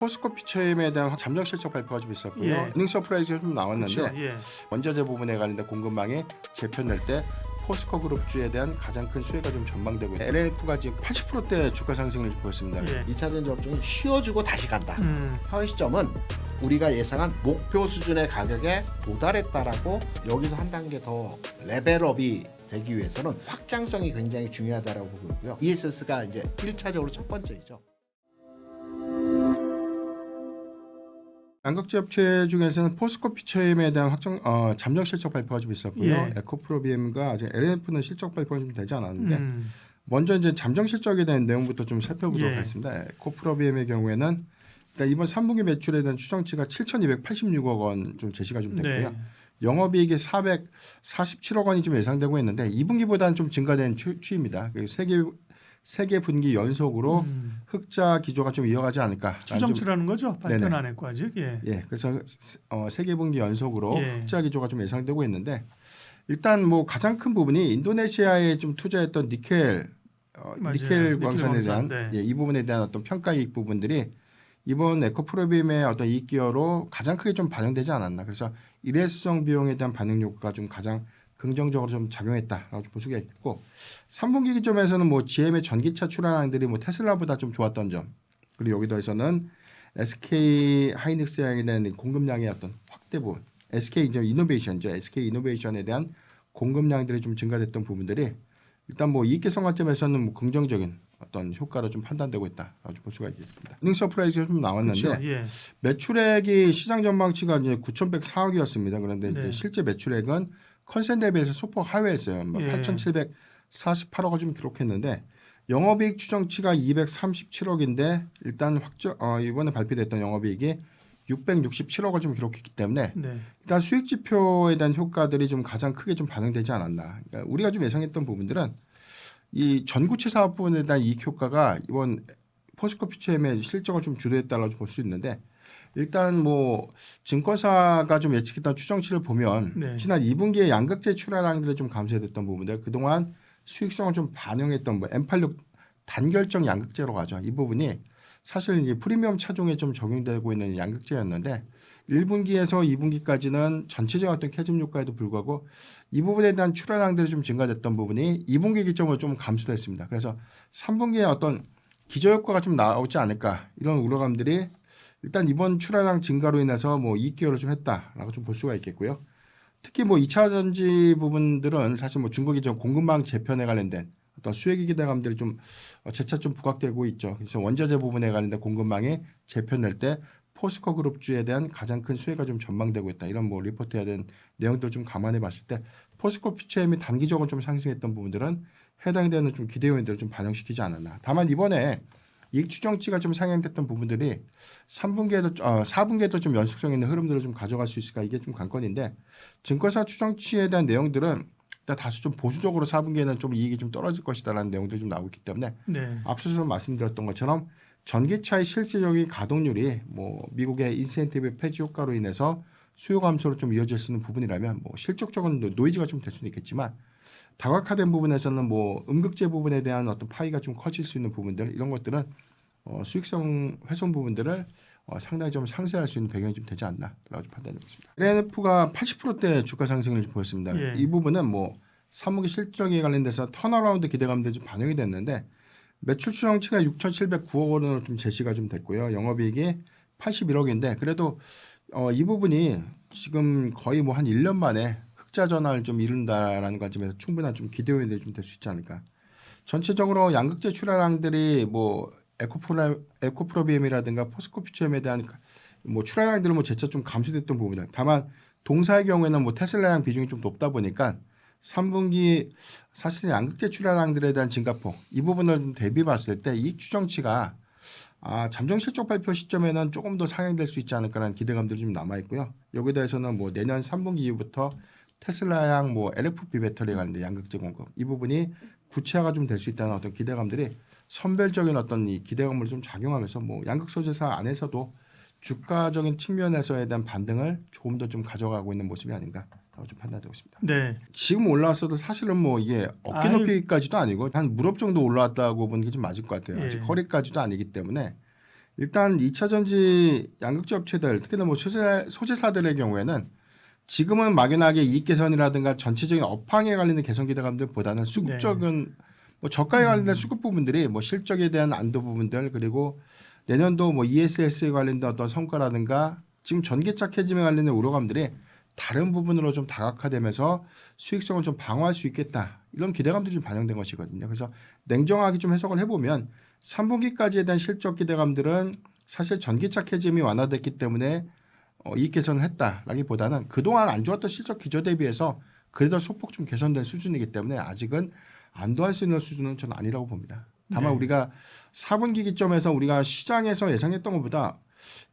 포스코 피처엠에 대한 잠정 실적 발표가 좀 있었고요. 예. 에닝 서프라이즈가 좀 나왔는데 그렇죠. 예. 원자재 부분에 관련된 공급망이 재편될 때 포스코 그룹주에 대한 가장 큰 수혜가 좀 전망되고 있다. LNF가 지금 80%대 주가 상승을 보였습니다. 예. 2차 전지 업종이 쉬어주고 다시 간다. 음. 현 시점은 우리가 예상한 목표 수준의 가격에 도달했다라고 여기서 한 단계 더 레벨업이 되기 위해서는 확장성이 굉장히 중요하다라고 보고 있고요. ESS가 이제 1차적으로 첫 번째이죠. 양극재 업체 중에서는 포스코 피처엠에 대한 잠정 실적 발표가 좀 있었고요. 예. 에코프로비엠과 아직 LNF는 실적 발표가 좀 되지 않았는데 먼저 이제 잠정 실적에 대한 내용부터 좀 살펴보도록 예. 하겠습니다. 에코프로비엠의 경우에는 일단 이번 3분기 매출에 대한 추정치가 7,286억 원 좀 제시가 좀 됐고요. 네. 영업이익이 447억 원이 좀 예상되고 있는데 2분기보다는 좀 증가된 추이입니다. 세개 분기 연속으로 흑자 기조가 좀 이어가지 않을까. 추정치라는 거죠. 발표는 네네. 안 했고 아직. 예. 예, 그래서 세개 분기 연속으로 예. 흑자 기조가 좀 예상되고 있는데 일단 뭐 가장 큰 부분이 인도네시아에 좀 투자했던 니켈 맞아요. 니켈 니켈 광산에 광산, 대한 네. 이 부분에 대한 어떤 평가 이익 부분들이 이번 에코프로비엠의 어떤 이익 기여로 가장 크게 좀 반영되지 않았나. 그래서 일회성 비용에 대한 반영 효과가 좀 가장 긍정적으로 좀 작용했다라고 볼 수가 있고 3분기 기점에서는 뭐 GM의 전기차 출하량들이 뭐 테슬라보다 좀 좋았던 점 그리고 여기 더해서는 SK 하이닉스에 대한 공급량의 어떤 확대 부분 SK 이제 이노베이션죠. SK 이노베이션에 대한 공급량들이 좀 증가됐던 부분들이 일단 뭐 이익 개선 관점에서는 뭐 긍정적인 어떤 효과로 좀 판단되고 있다라고 볼 수가 있겠습니다. 에닝 서프라이즈가 좀 나왔는데 그렇죠. 예. 매출액이 시장 전망치가 이제 9,104억이었습니다. 그런데 네. 이제 실제 매출액은 컨센 대비해서 소폭 하회했어요. 뭐 예. 8,748억을 좀 기록했는데 영업이익 추정치가 237억인데 일단 이번에 발표됐던 영업이익이 667억을 좀 기록했기 때문에 네. 일단 수익 지표에 대한 효과들이 좀 가장 크게 좀 반영되지 않았나. 그러니까 우리가 좀 예상했던 부분들은 이 전구체 사업 부분에 대한 이익 효과가 이번 포스코 피처엠의 실적을 좀 주도했다라고 볼 수 있는데 일단 뭐 증권사가 좀 예측했던 추정치를 보면 네. 지난 2분기에 양극재 출하량들이 좀 감소됐던 부분들 그동안 수익성을 좀 반영했던 뭐 M86 단결정 양극재로 가죠. 이 부분이 사실 이제 프리미엄 차종에 좀 적용되고 있는 양극재였는데 1분기에서 2분기까지는 전체적인 어떤 캐즘 효과에도 불구하고 이 부분에 대한 출하량들이 좀 증가됐던 부분이 2분기 기점으로 좀 감소됐습니다. 그래서 3분기에 어떤 기저효과가 좀 나오지 않을까 이런 우려감들이 일단 이번 출하량 증가로 인해서 뭐 이익 기여를 좀 했다라고 좀 볼 수가 있겠고요. 특히 뭐 2차 전지 부분들은 사실 뭐 중국이 좀 공급망 재편에 관련된 어떤 수혜기 기대감들이 좀 재차 좀 부각되고 있죠. 그래서 원자재 부분에 관련된 공급망이 재편될 때 포스코 그룹주에 대한 가장 큰 수혜가 좀 전망되고 있다. 이런 뭐 리포트해야 되는 내용들을 좀 감안해 봤을 때 포스코 피처엠이 단기적으로 좀 상승했던 부분들은 해당되는 좀 기대 요인들을 좀 반영시키지 않았나. 다만 이번에 이익 추정치가 좀 상향됐던 부분들이 4분기에도 좀 연속성 있는 흐름들을 좀 가져갈 수 있을까 이게 좀 관건인데 증권사 추정치에 대한 내용들은 일단 다소 좀 보수적으로 4분기에는 좀 이익이 좀 떨어질 것이다라는 내용들이 좀 나오고 있기 때문에 네. 앞서서 말씀드렸던 것처럼 전기차의 실질적인 가동률이 뭐 미국의 인센티브 폐지 효과로 인해서 수요 감소로 좀 이어질 수 있는 부분이라면 뭐 실적적인 노이즈가 좀 될 수는 있겠지만 다각화된 부분에서는 뭐 음극재 부분에 대한 어떤 파이가 좀 커질 수 있는 부분들 이런 것들은 수익성 훼손 부분들을 상당히 좀 상쇄할 수 있는 배경이 좀 되지 않나라고 좀 판단하고 있습니다. LNF가 80%대 주가 상승을 좀 보였습니다. 예. 이 부분은 뭐 3분기 실적에 관련돼서 턴어라운드 기대감들이 좀 반영이 됐는데 매출 추정치가 6,709억 원으로 좀 제시가 좀 됐고요. 영업이익이 81억인데 그래도 이 부분이 지금 거의 뭐 한 1년 만에 흑자 전환을 좀 이룬다라는 관점에서 충분한 좀 기대 요인들이 좀 될 수 있지 않을까. 전체적으로 양극재 출하량들이 뭐 에코프로비엠이라든가 포스코 피처엠에 대한 뭐 출하량들은 뭐 재차 좀 감소됐던 부분이다. 다만 동사의 경우에는 뭐 테슬라량 비중이 좀 높다 보니까 3분기 사실 양극재 출하량들에 대한 증가폭 이 부분을 좀 대비 봤을 때 이익 추정치가 잠정 실적 발표 시점에는 조금 더 상향될 수 있지 않을까라는 기대감들이 좀 남아 있고요. 여기에 대해서는 뭐 내년 3분기 이후부터 테슬라양 뭐 LFP 배터리 관련된 양극재 공급 이 부분이 구체화가 좀 될 수 있다는 어떤 기대감들이 선별적인 어떤 이 기대감을 좀 작용하면서 뭐 양극 소재사 안에서도 주가적인 측면에서에 대한 반등을 조금 더 좀 가져가고 있는 모습이 아닌가라고 좀 판단되고 있습니다. 네. 지금 올라왔어도 사실은 뭐 이게 어깨 높이까지도 아니고 한 무릎 정도 올라왔다고 보는 게 좀 맞을 것 같아요. 아직 예. 허리까지도 아니기 때문에 일단 2차 전지 양극재 업체들 특히나 뭐 소재사들의 경우에는 지금은 막연하게 이익 개선이라든가 전체적인 업황에 관련된 개선 기대감들보다는 수급적인 뭐 저가에 관련된 수급 부분들이 뭐 실적에 대한 안도 부분들 그리고 내년도 뭐 ESS에 관련된 어떤 성과라든가 지금 전기차 캐즘에 관련된 우려감들이 다른 부분으로 좀 다각화되면서 수익성을 좀 방어할 수 있겠다. 이런 기대감들이 좀 반영된 것이거든요. 그래서 냉정하게 좀 해석을 해보면 3분기까지에 대한 실적 기대감들은 사실 전기차 캐즘이 완화됐기 때문에 이익 개선을 했다라기보다는 그동안 안 좋았던 실적 기조 대비해서 그래도 소폭 좀 개선된 수준이기 때문에 아직은 안도할 수 있는 수준은 저는 아니라고 봅니다. 다만 네. 우리가 4분기 기점에서 우리가 시장에서 예상했던 것보다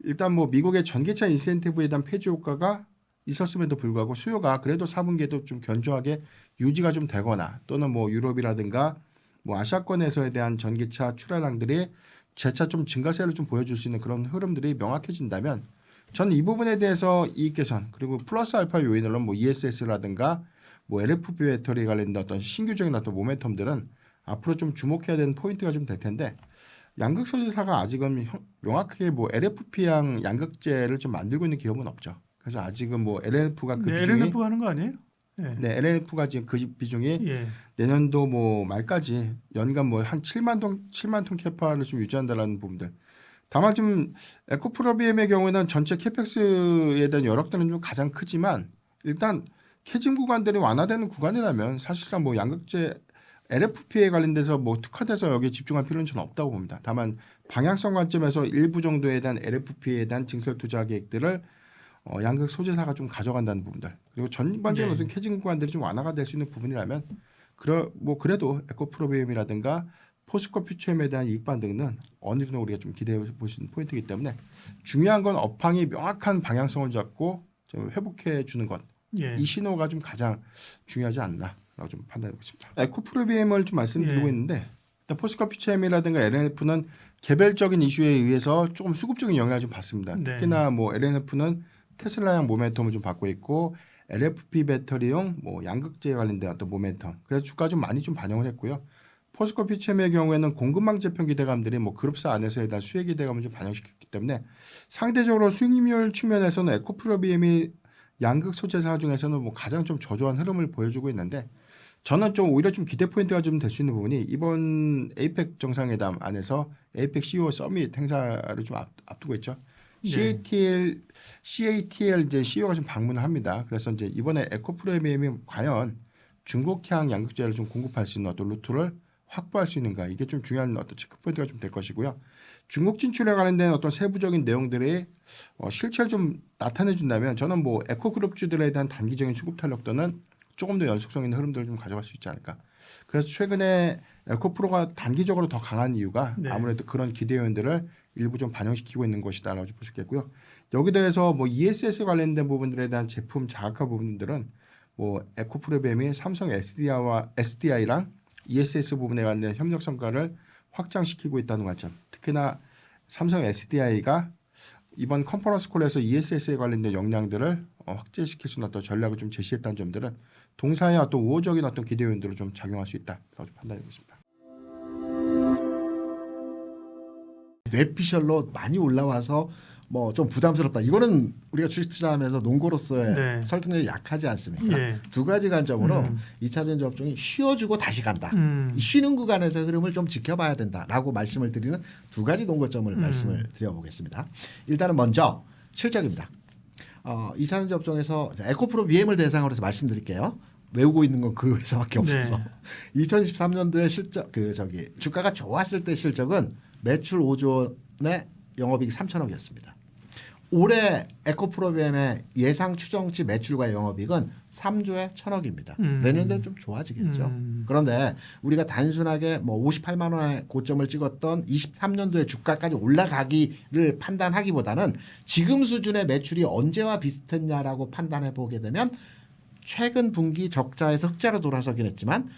일단 뭐 미국의 전기차 인센티브에 대한 폐지 효과가 있었음에도 불구하고 수요가 그래도 4분기에도 좀 견조하게 유지가 좀 되거나 또는 뭐 유럽이라든가 뭐 아시아권에서에 대한 전기차 출하량들이 재차 좀 증가세를 좀 보여줄 수 있는 그런 흐름들이 명확해진다면 저는 이 부분에 대해서 이익 개선 그리고 플러스 알파 요인으로 뭐 ESS라든가 뭐 LFP 배터리 관련된 어떤 신규적인 어떤 모멘텀들은 앞으로 좀 주목해야 되는 포인트가 좀 될 텐데 양극 소재사가 아직은 명확하게 뭐 LFP향 양극재를 좀 만들고 있는 기업은 없죠. 그래서 아직은 뭐 LNF가 그 네, 비중이 LNF가 하는 거 아니에요? 네, LNF가 지금 그 비중이 예. 내년도 뭐 말까지 연간 뭐 한 7만 톤 캐파를 좀 유지한다라는 부분들. 다만 좀 에코프로비엠의 경우에는 전체 캐펙스에 대한 여력들은 좀 가장 크지만 일단 캐즘 구간들이 완화되는 구간이라면 사실상 뭐 양극재 LFP에 관련돼서 뭐 특화돼서 여기에 집중할 필요는 저는 없다고 봅니다. 다만 방향성 관점에서 일부 정도에 대한 LFP에 대한 증설 투자 계획들을 양극 소재사가 좀 가져간다는 부분들 그리고 전반적인 네. 어떤 캐즘 구간들이 좀 완화가 될 수 있는 부분이라면 그래도 에코프로비엠이라든가 포스코 퓨처엠에 대한 이익 반등은 어느 정도 우리가 좀 기대해 볼 수 있는 포인트이기 때문에 중요한 건 업황이 명확한 방향성을 잡고 좀 회복해 주는 것. 예. 이 신호가 좀 가장 중요하지 않나라고 좀 판단해 보겠습니다. 에코프로비엠을 좀 말씀드리고 예. 있는데 일단 포스코 퓨처엠이라든가 LNF는 개별적인 이슈에 의해서 조금 수급적인 영향을 좀 받습니다. 네. 특히나 뭐 LNF는 테슬라형 모멘텀을 좀 받고 있고 LFP 배터리용 뭐 양극재에 관련된 어떤 모멘텀 그래서 주가 좀 많이 좀 반영을 했고요. 포스코 퓨처엠의 경우에는 공급망 재편 기대감들이 뭐 그룹사 안에서에 대한 수혜 기대감을 좀 반영시켰기 때문에 상대적으로 수익률 측면에서는 에코프로비엠이 양극 소재사 중에서는 뭐 가장 좀 저조한 흐름을 보여주고 있는데 저는 좀 오히려 좀 기대 포인트가 좀 될 수 있는 부분이 이번 에이펙 정상회담 안에서 에이펙 CEO 서밋 행사를 좀 앞두고 있죠. 네. CATL 이제 CEO가 좀 방문을 합니다. 그래서 이제 이번에 에코프로비엠이 과연 중국향 양극재를 좀 공급할 수 있는 어떤 루트를 확보할 수 있는가 이게 좀 중요한 어떤 체크 포인트가 좀 될 것이고요. 중국 진출에 관련된 어떤 세부적인 내용들이 실체를 좀 나타내 준다면 저는 뭐 에코그룹주들에 대한 단기적인 수급 탄력도는 조금 더 연속성 있는 흐름들을 좀 가져갈 수 있지 않을까. 그래서 최근에 에코프로가 단기적으로 더 강한 이유가 네. 아무래도 그런 기대 요인들을 일부 좀 반영시키고 있는 것이다라고 볼 수 있겠고요. 여기 더해서 뭐 ESS 관련된 부분들에 대한 제품 자학화 부분들은 뭐 에코프로비엠이 삼성 SDI랑 ESS 부분에 관련 협력 성과를 확장시키고 있다는 관점. 특히나 삼성 SDI가 이번 컨퍼런스 콜에서 ESS에 관련된 역량들을 확대시킬 수 있는 어떤 전략을 좀 제시했다는 점들은 동사의 어떤 우호적인 어떤 기대 요인들을 좀 작용할 수 있다라고 좀 판단해 보겠습니다. 뇌피셜로 많이 올라와서 뭐 좀 부담스럽다. 이거는 우리가 주식 투자하면서 농고로서의 네. 설득력이 약하지 않습니까? 예. 두 가지 관점으로 음. 2차 전지 업종이 쉬어주고 다시 간다. 이 쉬는 구간에서 흐름을 좀 지켜봐야 된다라고 말씀을 드리는 두 가지 논거점을 말씀을 드려보겠습니다. 일단은 먼저 실적입니다. 2차 전지 업종에서 에코프로 BM을 대상으로 해서 말씀드릴게요. 외우고 있는 건 그 회사밖에 없어서. 네. 2023년도에 실적 주가가 좋았을 때 실적은 매출 5조 원에 영업이익 3천억이었습니다. 올해 에코프로비엠의 예상 추정치 매출과 영업이익은 3조에 1천억입니다. 내년에는 좀 좋아지겠죠. 그런데 우리가 단순하게 뭐 58만 원의 고점을 찍었던 23년도의 주가까지 올라가기를 판단하기보다는 지금 수준의 매출이 언제와 비슷했냐라고 판단해 보게 되면 최근 분기 적자에서 흑자로 돌아서긴 했지만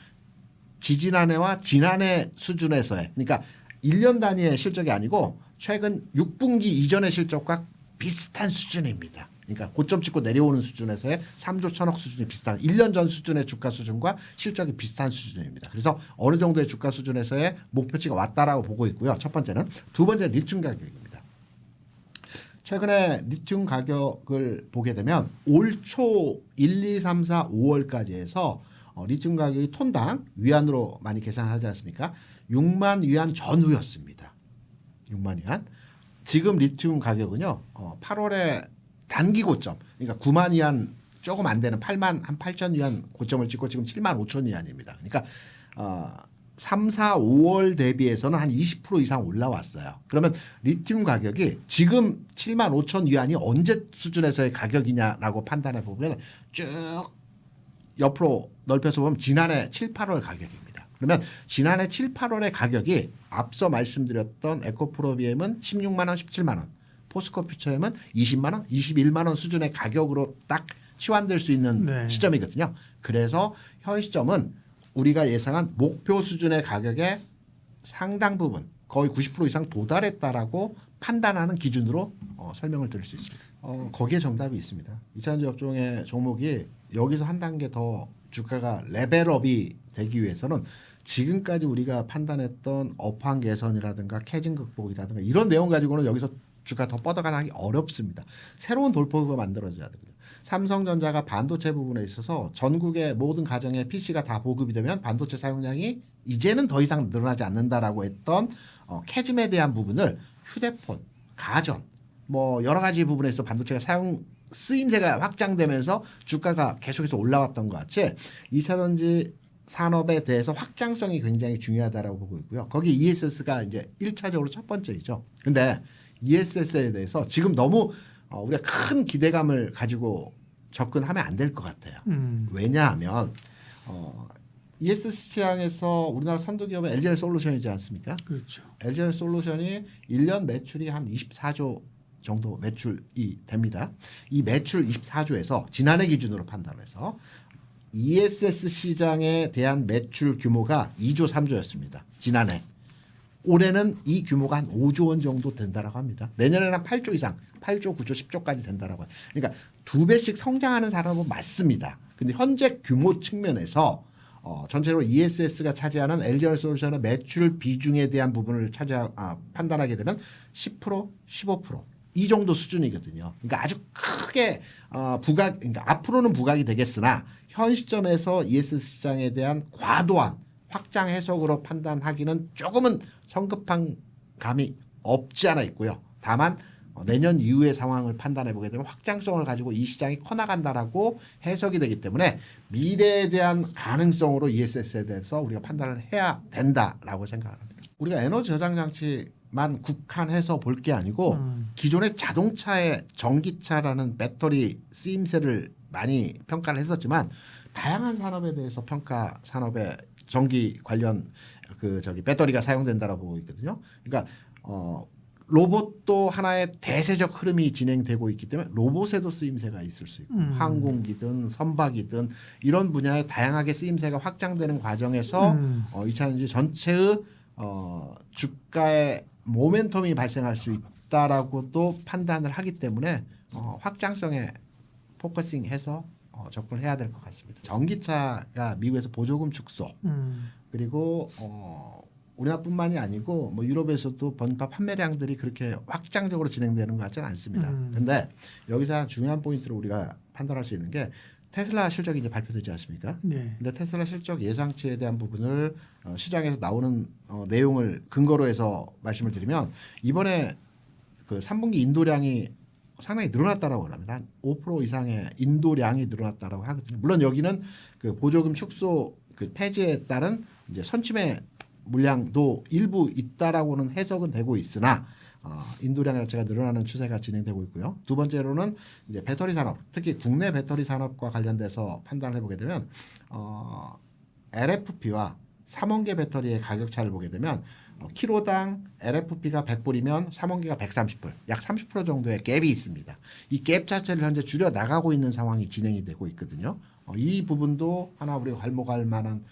지지난해와 지난해 수준에서의 그러니까 1년 단위의 실적이 아니고 최근 6분기 이전의 실적과 비슷한 수준입니다. 그러니까 고점 찍고 내려오는 수준에서의 3조 1천억 수준이 비슷한 1년 전 수준의 주가 수준과 실적이 비슷한 수준입니다. 그래서 어느 정도의 주가 수준에서의 목표치가 왔다라고 보고 있고요. 첫 번째는. 두 번째는 리튬 가격입니다. 최근에 리튬 가격을 보게 되면 올 초 1, 2, 3, 4, 5월까지 해서 리튬 가격이 톤당 위안으로 많이 계산하지 않습니까? 6만 위안 전후였습니다. 6만 위안. 지금 리튬 가격은요. 8월에 단기 고점, 그러니까 9만 위안 조금 안 되는 8만 한 8천 위안 고점을 찍고 지금 7만 5천 위안입니다. 그러니까 3, 4, 5월 대비해서는 한 20% 이상 올라왔어요. 그러면 리튬 가격이 지금 7만 5천 위안이 언제 수준에서의 가격이냐라고 판단해 보면 쭉 옆으로 넓혀서 보면 지난해 7, 8월 가격입니다. 그러면 지난해 7, 8월의 가격이 앞서 말씀드렸던 에코프로비엠은 16만 원, 17만 원, 포스코 퓨처엠은 20만 원, 21만 원 수준의 가격으로 딱 치환될 수 있는 네. 시점이거든요. 그래서 현 시점은 우리가 예상한 목표 수준의 가격의 상당 부분 거의 90% 이상 도달했다라고 판단하는 기준으로 설명을 드릴 수 있습니다. 거기에 정답이 있습니다. 2차전지 업종의 종목이 여기서 한 단계 더 주가가 레벨업이 되기 위해서는 지금까지 우리가 판단했던 업황 개선이라든가 캐징 극복이라든가 이런 내용 가지고는 여기서 주가 더 뻗어가기 어렵습니다. 새로운 돌파구가 만들어져야 되고요. 삼성전자가 반도체 부분에 있어서 전국의 모든 가정에 PC가 다 보급이 되면 반도체 사용량이 이제는 더 이상 늘어나지 않는다라고 했던 캐즘에 대한 부분을 휴대폰, 가전, 뭐 여러 가지 부분에서 반도체가 사용 쓰임새가 확장되면서 주가가 계속해서 올라왔던 것 같이 2차전지 산업에 대해서 확장성이 굉장히 중요하다라고 보고 있고요. 거기 ESS가 이제 1차적으로 첫 번째이죠. 근데 ESS에 대해서 지금 너무 우리가 큰 기대감을 가지고 접근하면 안 될 것 같아요. 왜냐하면 ESS 시장에서 우리나라 선도 기업은 LGR 솔루션이지 않습니까? 그렇죠. LGR 솔루션이 1년 매출이 한 24조 정도 매출이 됩니다. 이 매출 24조에서 지난해 기준으로 판단해서 ESS 시장에 대한 매출 규모가 2조 3조였습니다. 지난해. 올해는 이 규모가 한 5조 원 정도 된다라고 합니다. 내년에는 한 8조 이상, 8조, 9조, 10조까지 된다라고 해요. 그러니까 2배씩 성장하는 산업은 맞습니다. 근데 현재 규모 측면에서 전체적으로 ESS가 차지하는 LGR 솔루션의 매출 비중에 대한 부분을 판단하게 되면 10%, 15%. 이 정도 수준이거든요. 그러니까 아주 크게 그러니까 앞으로는 부각이 되겠으나 현 시점에서 ESS 시장에 대한 과도한 확장 해석으로 판단하기는 조금은 성급한 감이 없지 않아 있고요. 다만 내년 이후의 상황을 판단해 보게 되면 확장성을 가지고 이 시장이 커나간다라고 해석이 되기 때문에 미래에 대한 가능성으로 ESS에 대해서 우리가 판단을 해야 된다라고 생각합니다. 우리가 에너지 저장 장치만 국한해서 볼 게 아니고 기존의 자동차의 전기차라는 배터리 쓰임새를 많이 평가를 했었지만 다양한 산업에 대해서 평가 산업의 전기 관련 배터리가 사용된다라고 보고 있거든요. 그러니까 로봇도 하나의 대세적 흐름이 진행되고 있기 때문에 로봇에도 쓰임새가 있을 수 있고 항공기든 선박이든 이런 분야에 다양하게 쓰임새가 확장되는 과정에서 2차전지 전체의 주가의 모멘텀이 발생할 수 있다라고도 판단을 하기 때문에 확장성에 포커싱해서 접근을 해야 될 것 같습니다. 전기차가 미국에서 보조금 축소 그리고 우리나라뿐만이 아니고 뭐 유럽에서도 번파 판매량들이 그렇게 확장적으로 진행되는 것 같지는 않습니다. 그런데 여기서 중요한 포인트로 우리가 판단할 수 있는 게 테슬라 실적이 이제 발표되지 않습니까? 네. 근데 테슬라 실적 예상치에 대한 부분을 시장에서 나오는 내용을 근거로 해서 말씀을 드리면 이번에 그 3분기 인도량이 상당히 늘어났다라고 합니다. 한 5% 이상의 인도량이 늘어났다라고 하거든요. 물론 여기는 그 보조금 축소 그 폐지에 따른 이제 선취매 물량도 일부 있다라고는 해석은 되고 있으나 인도량 자체가 늘어나는 추세가 진행되고 있고요. 두 번째로는 이제 배터리 산업, 특히 국내 배터리 산업과 관련돼서 판단을 해보게 되면 LFP와 3원계 배터리의 가격 차를 보게 되면 키로당 LFP가 100불이면 3원계가 130불, 약 30% 정도의 갭이 있습니다. 이 갭 자체를 현재 줄여 나가고 있는 상황이 진행이 되고 있거든요. 이 부분도 하나 우리가 괄목할 만한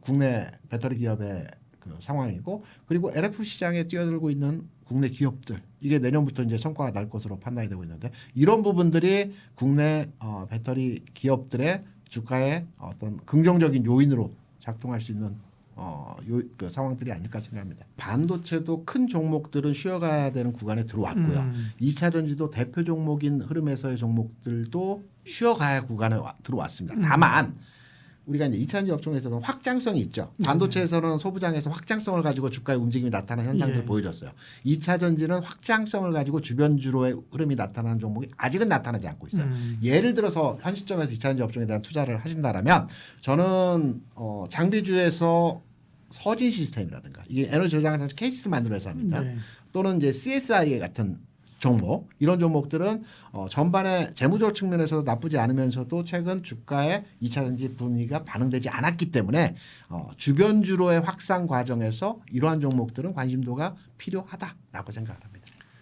국내 배터리 기업의 그 상황이고, 그리고 LF 시장에 뛰어들고 있는 국내 기업들, 이게 내년부터 이제 성과가 날 것으로 판단이 되고 있는데, 이런 부분들이 국내 배터리 기업들의 주가의 어떤 긍정적인 요인으로 작동할 수 있는 그 상황들이 아닐까 생각합니다. 반도체도 큰 종목들은 쉬어가야 되는 구간에 들어왔고요. 2차 전지도 대표 종목인 흐름에서의 종목들도 쉬어가야 구간에 들어왔습니다. 다만 우리가 이제 2차 전지 업종에서는 확장성이 있죠. 반도체에서는 소부장에서 확장성을 가지고 주가의 움직임이 나타나는 현상들을 예. 보여줬어요. 2차 전지는 확장성을 가지고 주변주로의 흐름이 나타나는 종목이 아직은 나타나지 않고 있어요. 예를 들어서 현 시점에서 2차 전지 업종에 대한 투자를 하신다라면 저는 장비주에서 서진 시스템이라든가 이게 에너지 저장하는 케이스 만드는 회사입니다. 네. 또는 이제 CSI 같은 종목 이런 종목들은 전반에 재무적 측면에서도 나쁘지 않으면서도 최근 주가의 2차 전지 분위기가 반응되지 않았기 때문에 주변주로의 확산 과정에서 이러한 종목들은 관심도가 필요하다라고 생각합니다.